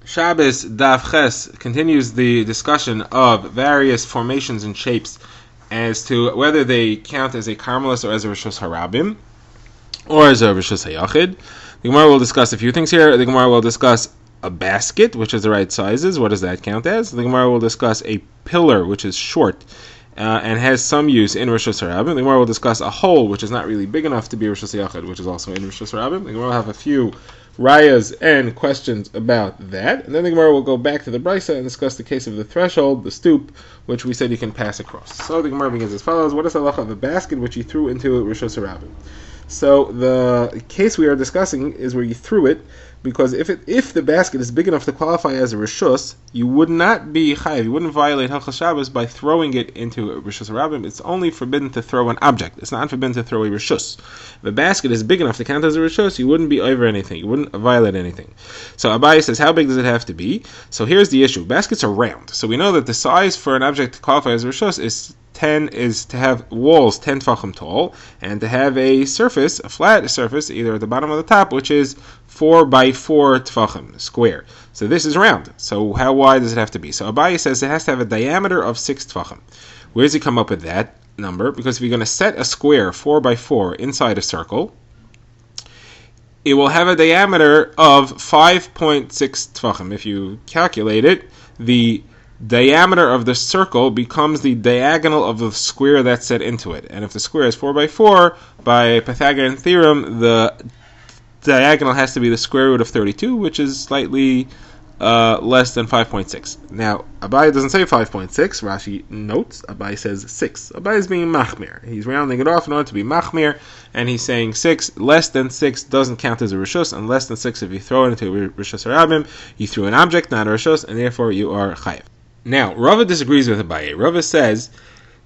Shabbos Daf Ches continues the discussion of various formations and shapes as to whether they count as a Carmelis or as a Rishus Harabim or as a Rishus Hayachid. The Gemara will discuss a few things here. The Gemara will discuss a basket, which is the right sizes. What does that count as? The Gemara will discuss a pillar, which is short and has some use in Rishus Harabim. The Gemara will discuss a hole, which is not really big enough to be Rishus Hayachid, which is also in Rishus Harabim. The Gemara will have a few rayas and questions about that, and then the Gemara will go back to the Brisa and discuss the case of the threshold, the stoop, which we said you can pass across. So the Gemara begins as follows: what is the halacha of a basket which you threw into Rishus Harabim? So the case we are discussing is where you threw it, because if the basket is big enough to qualify as a rishus, you would not be chayiv, you wouldn't violate Hilchos Shabbos by throwing it into a Rishus Harabim. It's only forbidden to throw an object. It's not forbidden to throw a rishus. If a basket is big enough to count as a rishus, you wouldn't be over anything. You wouldn't violate anything. So Abaye says, how big does it have to be? So here's the issue. Baskets are round. So we know that the size for an object to qualify as a rishus is to have walls 10 tfachim tall, and to have a surface, a flat surface, either at the bottom or the top, which is 4 by 4 tfachim, square. So this is round. So how wide does it have to be? So Abaye says it has to have a diameter of 6 tfachim. Where does he come up with that number? Because if you're going to set a square 4 by 4 inside a circle, it will have a diameter of 5.6 tfachim. If you calculate it, the diameter of the circle becomes the diagonal of the square that's set into it. And if the square is 4 by 4, by Pythagorean theorem, the diagonal has to be the square root of 32, which is slightly less than 5.6. Now, Abaye doesn't say 5.6. Rashi notes, Abaye says 6. Abaye is being machmir. He's rounding it off in order to be machmir, and he's saying 6. Less than 6 doesn't count as a rishus, and less than 6, if you throw it into a Rishus Harabim, you threw an object, not a rishus, and therefore you are chayiv. Now, Rava disagrees with Abaye. Rava says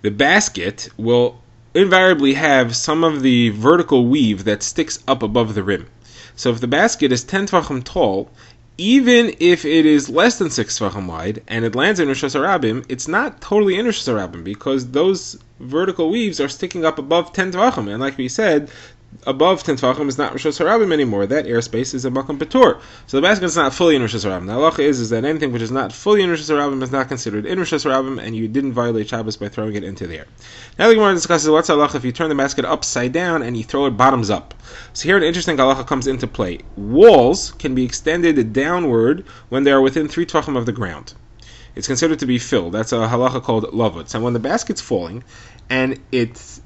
the basket will invariably have some of the vertical weave that sticks up above the rim. So if the basket is 10 tvachim tall, even if it is less than 6 tvachim wide, and it lands in Rishus Harabim, it's not totally in Rishus Harabim, because those vertical weaves are sticking up above 10 tvachim. And like we said, above 10 tvachim is not Rishus Harabim anymore. That airspace is a Makam Patur. So the basket is not fully in Rishus Harabim. The halacha is that anything which is not fully in Rishus Harabim is not considered in Rishus Harabim, and you didn't violate Shabbos by throwing it into there. Now the Gemara discusses what's halacha if you turn the basket upside down and you throw it bottoms up. So here an interesting halacha comes into play. Walls can be extended downward when they are within 3 tvachim of the ground. It's considered to be filled. That's a halacha called lavut. So when the basket's falling and it's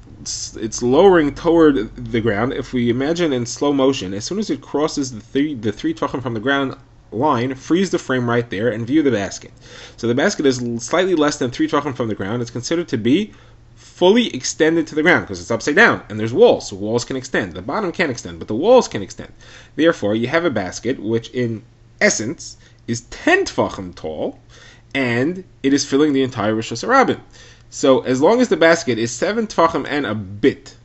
lowering toward the ground, if we imagine in slow motion, as soon as it crosses the three tvachim from the ground line, freeze the frame right there and view the basket. So the basket is slightly less than 3 tvachim from the ground. It's considered to be fully extended to the ground because it's upside down and there's walls, so walls can extend. The bottom can't extend, but the walls can extend. Therefore, you have a basket which in essence is 10 tvachim tall, and it is filling the entire Rishus Harabim. So as long as the basket is 7 tvachim and a bit,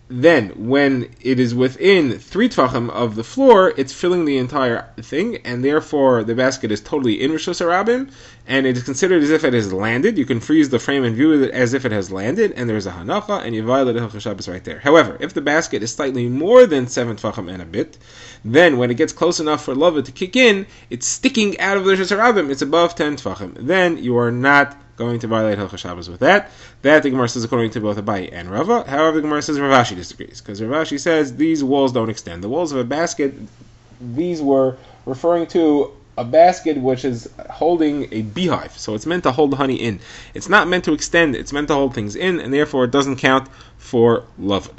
then when it is within 3 tvachim of the floor, it's filling the entire thing, and therefore the basket is totally in Rishus Harabim, and it is considered as if it has landed. You can freeze the frame and view it as if it has landed, and there's a hanacha, and you violate Hilchos Shabbos right there. However, if the basket is slightly more than 7 tvachim and a bit, then when it gets close enough for lava to kick in, it's sticking out of the Rishus Harabim, it's above 10 tvachim. Then you are not going to violate Hilchos Shabbos with that. That the Gemara says according to both Abaye and Rava. However, the Gemara says Rav Ashi disagrees, because Rav Ashi says these walls don't extend. The walls of a basket, these were referring to a basket which is holding a beehive, so it's meant to hold the honey in. It's not meant to extend, it's meant to hold things in, and therefore it doesn't count for lavud.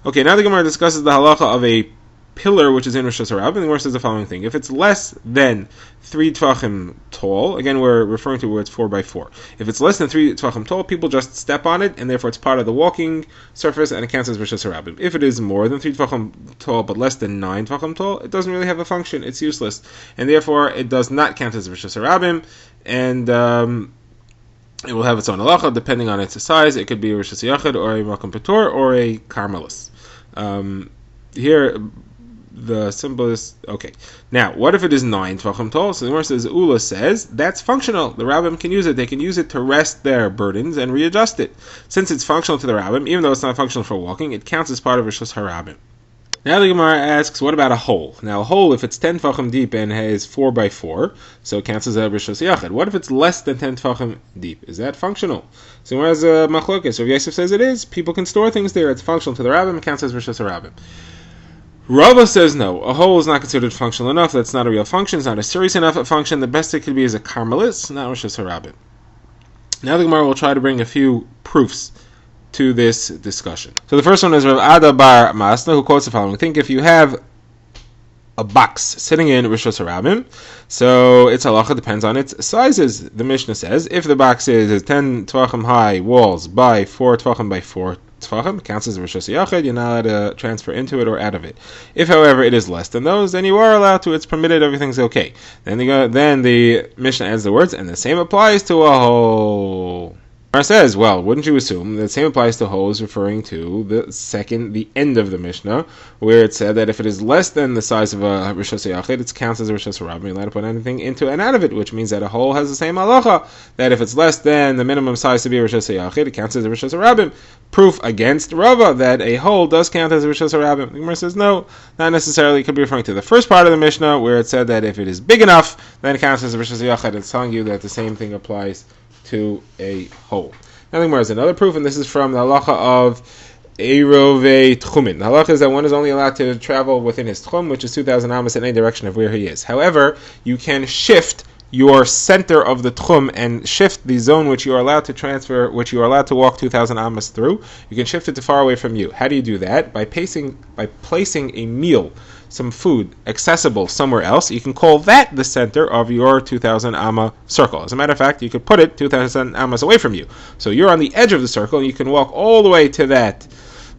Okay, now the Gemara discusses the halacha of a pillar which is in Rishus Harabim, and the Gemara says the following thing: if it's less than 3 tvachim tall, again we're referring to where it's 4 by 4. If it's less than 3 tvachim tall, people just step on it, and therefore it's part of the walking surface, and it counts as Rishus Harabim. If it is more than 3 tvachim tall, but less than 9 tvachim tall, it doesn't really have a function, it's useless, and therefore it does not count as Rishus Harabim, and it will have its own halacha depending on its size. It could be a Rishus Yachid, or a Makam Patur, or a Carmelis. Here the symbol is okay. Now, what if it is 9 tvachim tall? So the Gemara says, Ula says that's functional. The rabbim can use it. They can use it to rest their burdens and readjust it. Since it's functional to the rabbim, even though it's not functional for walking, it counts as part of Rishus Harabim. Now the Gemara asks, what about a hole? Now a hole, if it's 10 tefachim deep and has 4 by 4, so it counts as a rishos yachid. What if it's less than 10 tefachim deep? Is that functional? So whereas machlokes, Rav Yosef says it is. People can store things there. It's functional to the rabbim. It counts as rishos rabbim. Rava says no. A hole is not considered functional enough. That's not a real function. It's not a serious enough function. The best it could be is a karmelis, not rishos rabbim. Now the Gemara will try to bring a few proofs to this discussion. So the first one is Rav Ada bar Masna, who quotes the following. Think if you have a box sitting in Rishos Harabim, so its halacha depends on its sizes. The Mishnah says if the box is 10 tvachim high walls by 4 tvachim by 4 tvachim, it counts as Rishos Yachid, you're not allowed to transfer into it or out of it. If, however, it is less than those, then you are allowed to, it's permitted, everything's okay. Then the Mishnah adds the words, and the same applies to a hole. It says, well, wouldn't you assume the same applies to hole is referring to the end of the Mishnah, where it said that if it is less than the size of a Rishos Yachid, it counts as a Rishos Harabim. You're allowed to put anything into and out of it, which means that a hole has the same halacha, that if it's less than the minimum size to be a Rishos Yachid, it counts as a Rishos Harabim. Proof against Rava that a hole does count as a Rishos Harabim. The Gemara says, no, not necessarily. It could be referring to the first part of the Mishnah, where it said that if it is big enough, then it counts as a Rishos Yachid. It's telling you that the same thing applies to a hole. Nothing more is another proof, and this is from the halacha of Eirove Tchumin. The halacha is that one is only allowed to travel within his tchum, which is 2,000 amas in any direction of where he is. However, you can shift your center of the tchum and shift the zone which you are allowed to transfer, which you are allowed to walk 2,000 amas through. You can shift it to far away from you. How do you do that? By placing a meal, some food, accessible somewhere else. You can call that the center of your 2,000 amma circle. As a matter of fact, you could put it 2,000 ammas away from you. So you're on the edge of the circle, and you can walk all the way to that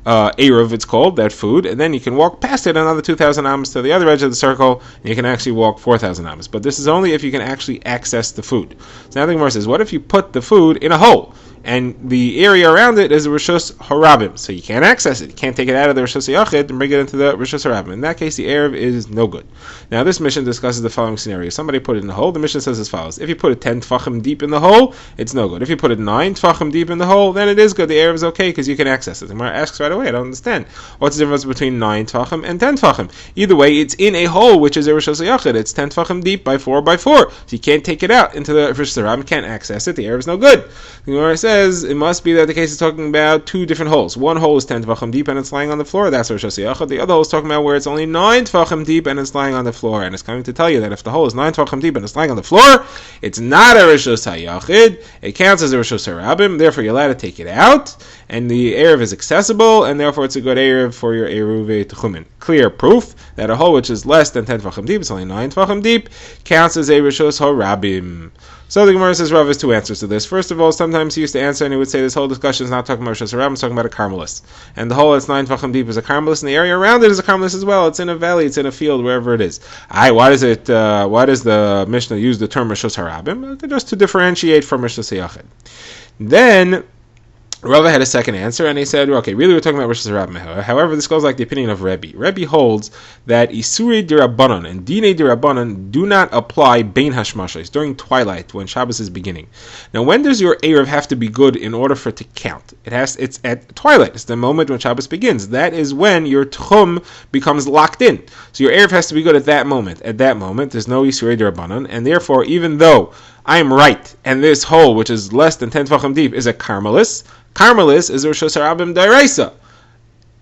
Eruv, it's called, that food, and then you can walk past it another 2,000 ammas to the other edge of the circle, and you can actually walk 4,000 ammas. But this is only if you can actually access the food. So now the Gemara says, what if you put the food in a hole? And the area around it is a Rishos Harabim, so you can't access it. You can't take it out of the Rishos Yachid and bring it into the Rishos Harabim. In that case, the Erev is no good. Now, this Mishnah discusses the following scenario. Somebody put it in the hole. The Mishnah says as follows. If you put it 10 tfachim deep in the hole, it's no good. If you put it 9 tfachim deep in the hole, then it is good. The Erev is okay because you can access it. The Gemara asks right away, I don't understand. What's the difference between 9 tfachim and 10 tfachim? Either way, it's in a hole, which is a Rishos Yachid. It's 10 tfachim deep by 4 by 4. So you can't take it out into the Rishos Harabim. You can't access it. The Erev is no good. The Gemara says it must be that the case is talking about two different holes. One hole is 10 tvachim deep and it's lying on the floor. That's Rishos Yachid. The other hole is talking about where it's only 9 tvachim deep and it's lying on the floor. And it's coming to tell you that if the hole is 9 tvachim deep and it's lying on the floor, it's not a Rishos Yachid. It counts as a Rishos Harabim. Therefore, you're allowed to take it out. And the Erev is accessible, and therefore it's a good Erev for your Eruv Tchumin. Clear proof that a hole which is less than 10 tvachim deep, it's only 9 tvachim deep, counts as a Rishos Harabim. So the Gemara says Rav has two answers to this. First of all, sometimes he used to answer and he would say this whole discussion is not talking about Rishos Harabim, it's talking about a Carmelis. And the hole that's 9 tvachim deep is a Carmelis, and the area around it is a Carmelis as well. It's in a valley, it's in a field, wherever it is. Why does the Mishnah use the term Rishos Harabim? Just to differentiate from Rishos Yachid. Then Rava had a second answer, and he said, okay, really we're talking about Rishos Harabim. However, this goes like the opinion of Rebbe. Rebbe holds that Isurei D'Rabbanan and Dinei D'Rabbanan do not apply Bein Hashmashos, during twilight, when Shabbos is beginning. Now, when does your Erev have to be good in order for it to count? It's at twilight. It's the moment when Shabbos begins. That is when your Tchum becomes locked in. So your Erev has to be good at that moment. At that moment, there's no Isurei D'Rabbanan, and therefore, even though I am right, and this hole, which is less than 10 tvachim deep, is a Carmelis is a Rishos Harabim D'Oraisa.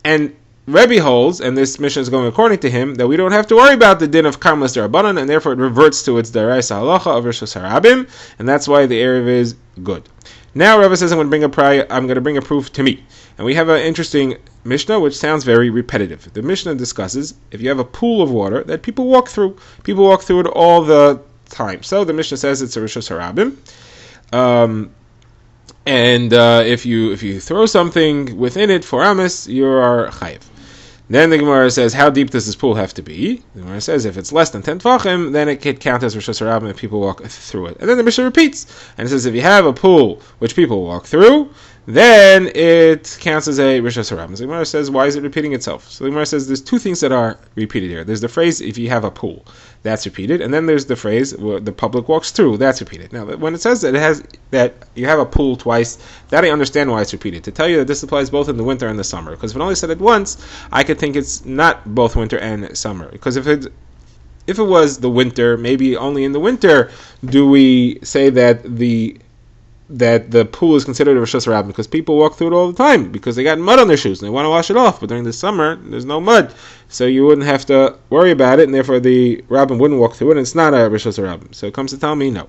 And Rebbe holds, and this mission is going according to him, that we don't have to worry about the din of Carmelis D'Rabbanan, and therefore it reverts to its D'Oraisa halacha of Rishos Harabim, and that's why the Erev is good. Now Rebbe says I'm going to bring a proof to me. And we have an interesting Mishnah which sounds very repetitive. The Mishnah discusses if you have a pool of water that people walk through it all the time. So the Mishnah says it's a Rishos Harabim. And if you throw something within it for amis, you are chayiv. Then the Gemara says, how deep does this pool have to be? The Gemara says, if it's less than 10 tvachim, then it could count as Rishos Harabim if people walk through it. And then the Mishnah repeats, and it says, if you have a pool which people walk through, then it counts as a Rishos Harabim. So the Gemara says, why is it repeating itself? So the Gemara says there's two things that are repeated here. There's the phrase, if you have a pool, that's repeated, and then there's the phrase, the public walks through, that's repeated. Now, when it says that you have a pool twice, that I understand why it's repeated. To tell you that this applies both in the winter and the summer, because if it only said it once, I could think it's not both winter and summer. Because if it was the winter, maybe only in the winter do we say that the pool is considered a Rishos Harabim, because people walk through it all the time because they got mud on their shoes and they want to wash it off. But during the summer, there's no mud, so you wouldn't have to worry about it, and therefore the Rabbim wouldn't walk through it, and it's not a Rishos Harabim. So it comes to tell me no.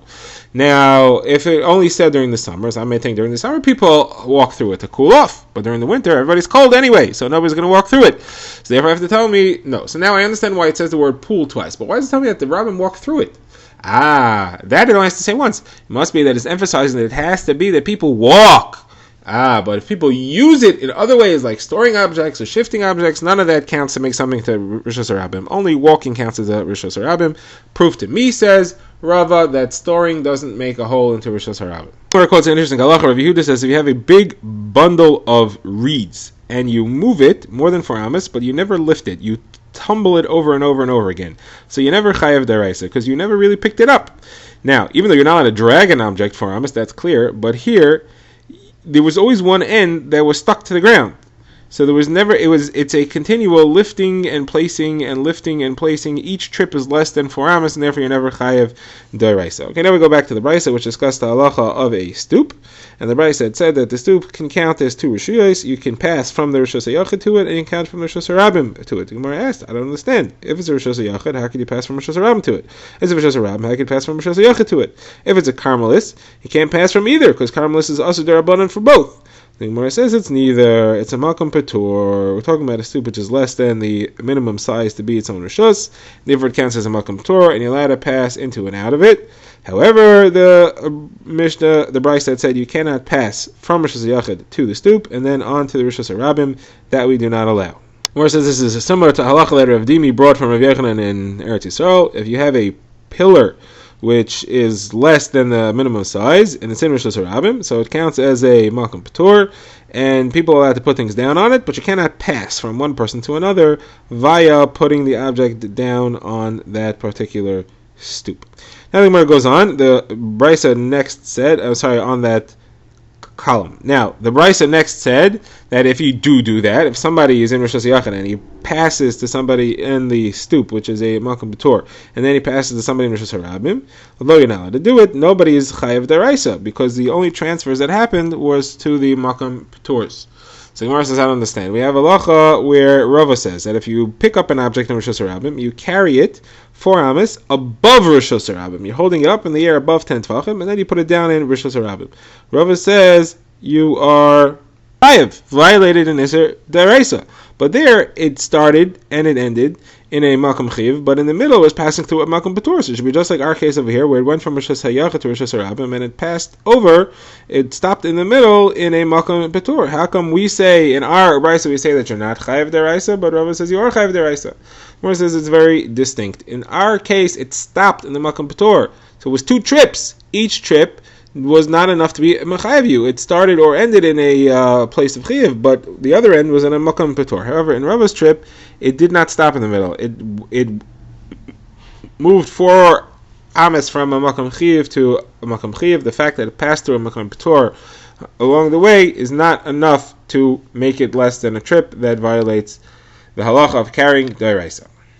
Now, if it only said during the summers, I may think during the summer people walk through it to cool off, but during the winter everybody's cold anyway, so nobody's going to walk through it. So therefore, I have to tell me no. So now I understand why it says the word pool twice, but why does it tell me that the Rabbim walk through it? That it only has to say once. It must be that it's emphasizing that it has to be that people walk. But if people use it in other ways, like storing objects or shifting objects, none of that counts to make something to Rishos Harabim. Only walking counts as a Rishos Harabim. Proof to me, says Rava, that storing doesn't make a hole into Rishos Harabim. It quotes an interesting halacha. Rav Yehuda says if you have a big bundle of reeds and you move it more than 4 amas, but you never lift it, you tumble it over and over and over again, so you never chayav deraisa because you never really picked it up. Now, even though you're not allowed to drag an object for amas, that's clear, but here there was always one end that was stuck to the ground. So there was never, it's a continual lifting and placing and lifting and placing. Each trip is less than 4 amas, and therefore you never chayav deraisa. Okay, now we go back to the brisa, which discussed the halacha of a stoop. And the brisa had said that the stoop can count as 2 rishuyos. You can pass from the Rishos HaYachid to it, and you can count from the Rishos Harabim to it. The Gemara asked, I don't understand. If it's a Rishos HaYachid, how could you pass from Rishos Harabim to it? If it's a Rishos Harabim, how could you pass from Rishos HaYachid to it? If it's a Carmelis, you can't pass from either, because Carmelis is also derabanan for both. The Gemara says it's neither. It's a Malkam Patur. We're talking about a stoop which is less than the minimum size to be its own Rishos. Therefore it counts as a Malkam Patur, and you're allowed to pass into and out of it. However, the Mishnah, the Brisa said you cannot pass from Rishos HaYachid to the stoop and then on to the Rishos Harabim. That we do not allow. Gemara says this is similar to halacha that Rav Dimi brought from Rav Yochanan in Eretz Yisrael. If you have a pillar which is less than the minimum size, and it's in Rishos Harabim, so it counts as a Malkam Patur, and people are allowed to put things down on it, but you cannot pass from one person to another via putting the object down on that particular stoop. Now the Gemara goes on. The Brisa next said, on that column. Now, the Brisa next said that if you do that, if somebody is in Rishos HaYachid and he passes to somebody in the stoop, which is a Malkam Patur, and then he passes to somebody in Rishos Harabim, although you're not allowed to do it, nobody is chayav deraisa, because the only transfers that happened was to the Malkam Paturs. So Gemara says, I don't understand. We have a halacha where Rava says that if you pick up an object in Rishos Harabim, you carry it 4 amas above Rishos Harabim. You're holding it up in the air above 10 tvachim, and then you put it down in Rishos Harabim. Rava says you are violated in Iser Deraisa. But there it started and it ended in a Malkam Chiv, but in the middle it was passing through a Malkam Patur. So it should be just like our case over here, where it went from Rishos HaYachid to Rishos Harabim, and it passed over, it stopped in the middle in a Malkam Patur. How come we say, in our Brisa, we say that you're not Chayav Deraisa, but Rava says you are Chayav Deraisa? Rava says it's very distinct. In our case, it stopped in the Malkam Patur. So it was 2 trips. Each trip was not enough to be mechayev you. It started or ended in a place of chayev, but the other end was in a makam patur. However, in Rava's trip, it did not stop in the middle. It moved 4 amas from a makam chayev to a makam chayev. The fact that it passed through a makam patur along the way is not enough to make it less than a trip that violates the halacha of carrying deraisa.